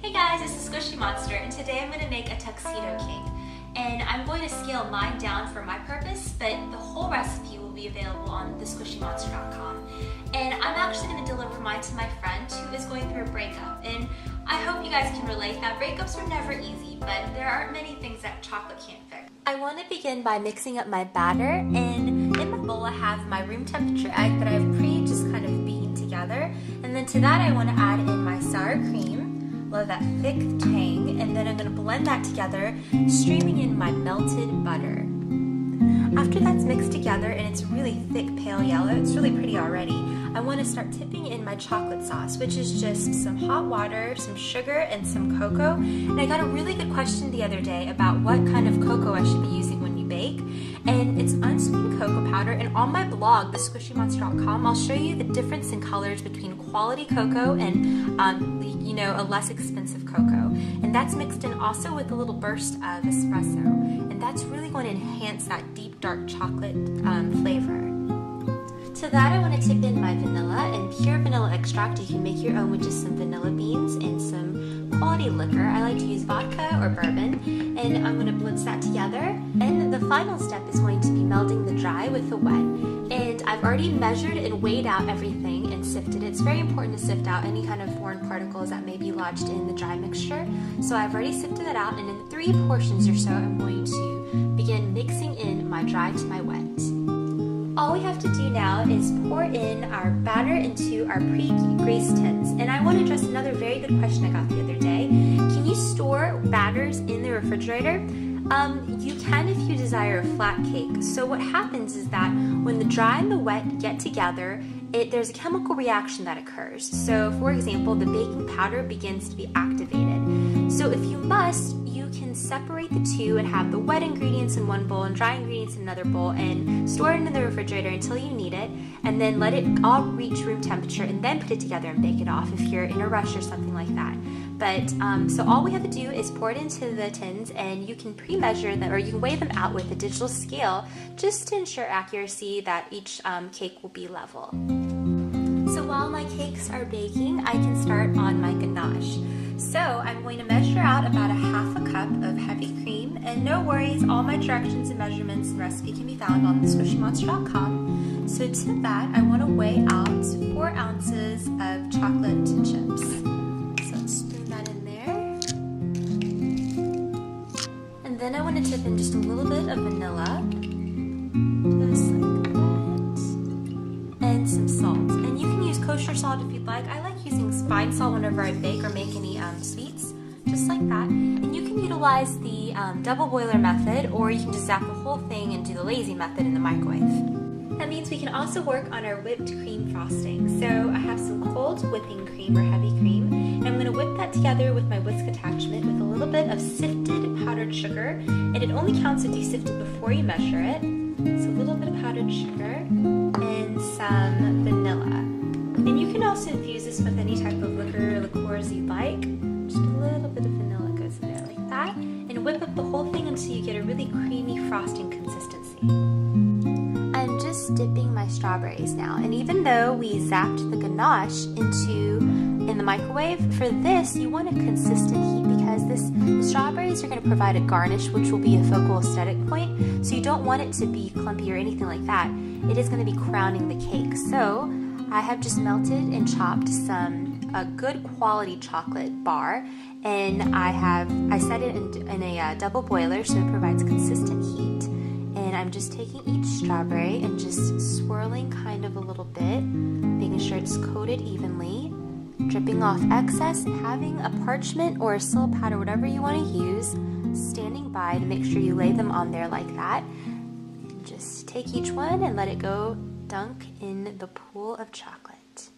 Hey guys, it's the Squishy Monster, and today I'm going to make a tuxedo cake. And I'm going to scale mine down for my purpose, but the whole recipe will be available on thesquishymonster.com. And I'm actually going to deliver mine to my friend who is going through a breakup. And I hope you guys can relate that breakups are never easy, but there aren't many things that chocolate can't fix. I want to begin by mixing up my batter, and in my bowl I have my room temperature egg that I've just kind of beaten together. And then to that I want to add in my sour cream. Love that thick tang, and then I'm going to blend that together, streaming in my melted butter. After that's mixed together and it's really thick pale yellow, it's really pretty already, I want to start tipping in my chocolate sauce, which is just some hot water, some sugar, and some cocoa. And I got a really good question the other day about what kind of cocoa I should be using when you bake, and it's unsweetened cocoa powder. And on my blog, thesquishymonster.com, I'll show you the difference in colors between quality cocoa and a less expensive cocoa, and that's mixed in also with a little burst of espresso, and that's really going to enhance that deep dark chocolate flavor. To that I want to tip in my vanilla and pure vanilla extract. You can make your own with just some vanilla beans and some quality liquor. I like to use vodka or bourbon, and I'm going to blitz that together. And the final step is going to be melding the dry with the wet. And I've already measured and weighed out everything and sifted it. It's very important to sift out any kind of foreign particles that may be lodged in the dry mixture. So I've already sifted that out, and in 3 portions or so I'm going to begin mixing in my dry to my wet. All we have to do now is pour in our batter into our pre-greased tins. And I want to address another very good question I got the other day. Can you store batters in the refrigerator? You can if you desire a flat cake. So what happens is that when the dry and the wet get together, there's a chemical reaction that occurs. So for example, the baking powder begins to be activated. So if you must, you can separate the two and have the wet ingredients in one bowl and dry ingredients in another bowl and store it in the refrigerator until you need it, and then let it all reach room temperature and then put it together and bake it off if you're in a rush or something like that. But so all we have to do is pour it into the tins, and you can pre-measure them, or you can weigh them out with a digital scale just to ensure accuracy that each cake will be level. So while my cakes are baking, I can start on my ganache. So I'm going to measure out about a half a cup of heavy cream, and no worries, all my directions and measurements and recipe can be found on thesquishymonster.com. So to that, I want to weigh out 4 ounces of chocolate chips. So let's spoon that in there. And then I want to tip in just a little bit of vanilla, just like that, and some salt. And you can use kosher salt if you'd like. I like using fine salt whenever I bake or make any sweets, just like that. And you can utilize the double boiler method, or you can just zap the whole thing and do the lazy method in the microwave. That means we can also work on our whipped cream frosting. So I have some cold whipping cream or heavy cream, and I'm going to whip that together with my whisk attachment with a little bit of sifted powdered sugar, and it only counts if you sift it before you measure it. So a little bit of powdered sugar and some vanilla. And you can also infuse this with any type of liquor or liqueurs you'd like. Just a little bit of vanilla goes in there like that, and whip up the whole thing until you get a really creamy frosting consistency. I'm just dipping my strawberries now, and even though we zapped the ganache in the microwave, for this you want a consistent heat because the strawberries are going to provide a garnish, which will be a focal aesthetic point. So you don't want it to be clumpy or anything like that. It is going to be crowning the cake. So I have just melted and chopped a good quality chocolate bar, and I set it in a double boiler so it provides consistent heat. And I'm just taking each strawberry and just swirling kind of a little bit, making sure it's coated evenly, dripping off excess, and having a parchment or a silk pad or whatever you want to use standing by to make sure you lay them on there like that. And just take each one and let it go dunk in the pool of chocolate.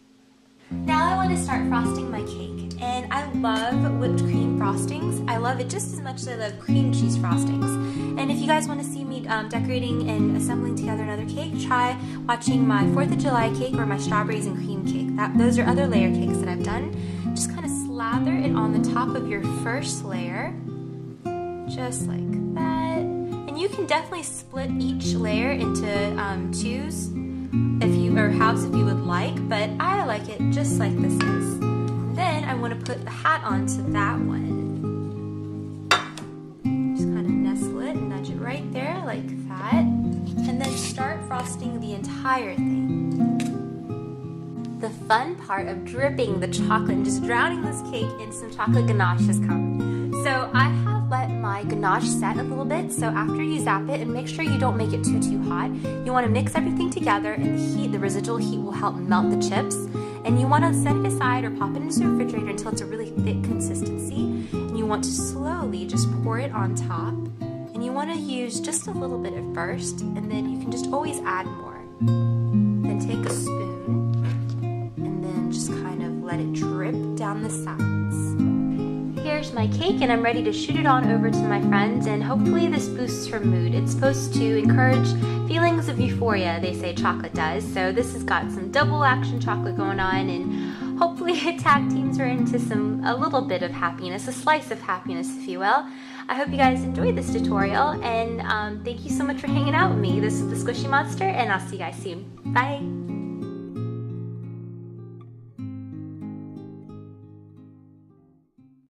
Now I want to start frosting my cake, and I love whipped cream frostings. I love it just as much as I love cream cheese frostings. And if you guys want to see me decorating and assembling together another cake, try watching my 4th of July cake or my strawberries and cream cake. Those are other layer cakes that I've done. Just kind of slather it on the top of your first layer, just like that. And you can definitely split each layer into 2s if you, or halves if you would like, but I like it just like this is. then I want to put the hat onto that one. Just kind of nestle it and nudge it right there like that. And then start frosting the entire thing. The fun part of dripping the chocolate and just drowning this cake in some chocolate ganache has come. So I have let my ganache set a little bit, so after you zap it, and make sure you don't make it too hot, you want to mix everything together, and the residual heat will help melt the chips. And you want to set it aside or pop it into the refrigerator until it's a really thick consistency. And you want to slowly just pour it on top. And you want to use just a little bit at first, and then you can just always add more. Then take a spoon, and then just kind of let it drip down the sides. Here's my cake, and I'm ready to shoot it on over to my friends, and hopefully this boosts her mood. It's supposed to encourage feelings of euphoria, they say chocolate does, so this has got some double action chocolate going on, and hopefully it tag teams her into a little bit of happiness, a slice of happiness, if you will. I hope you guys enjoyed this tutorial, and thank you so much for hanging out with me. This is the Squishy Monster, and I'll see you guys soon. Bye!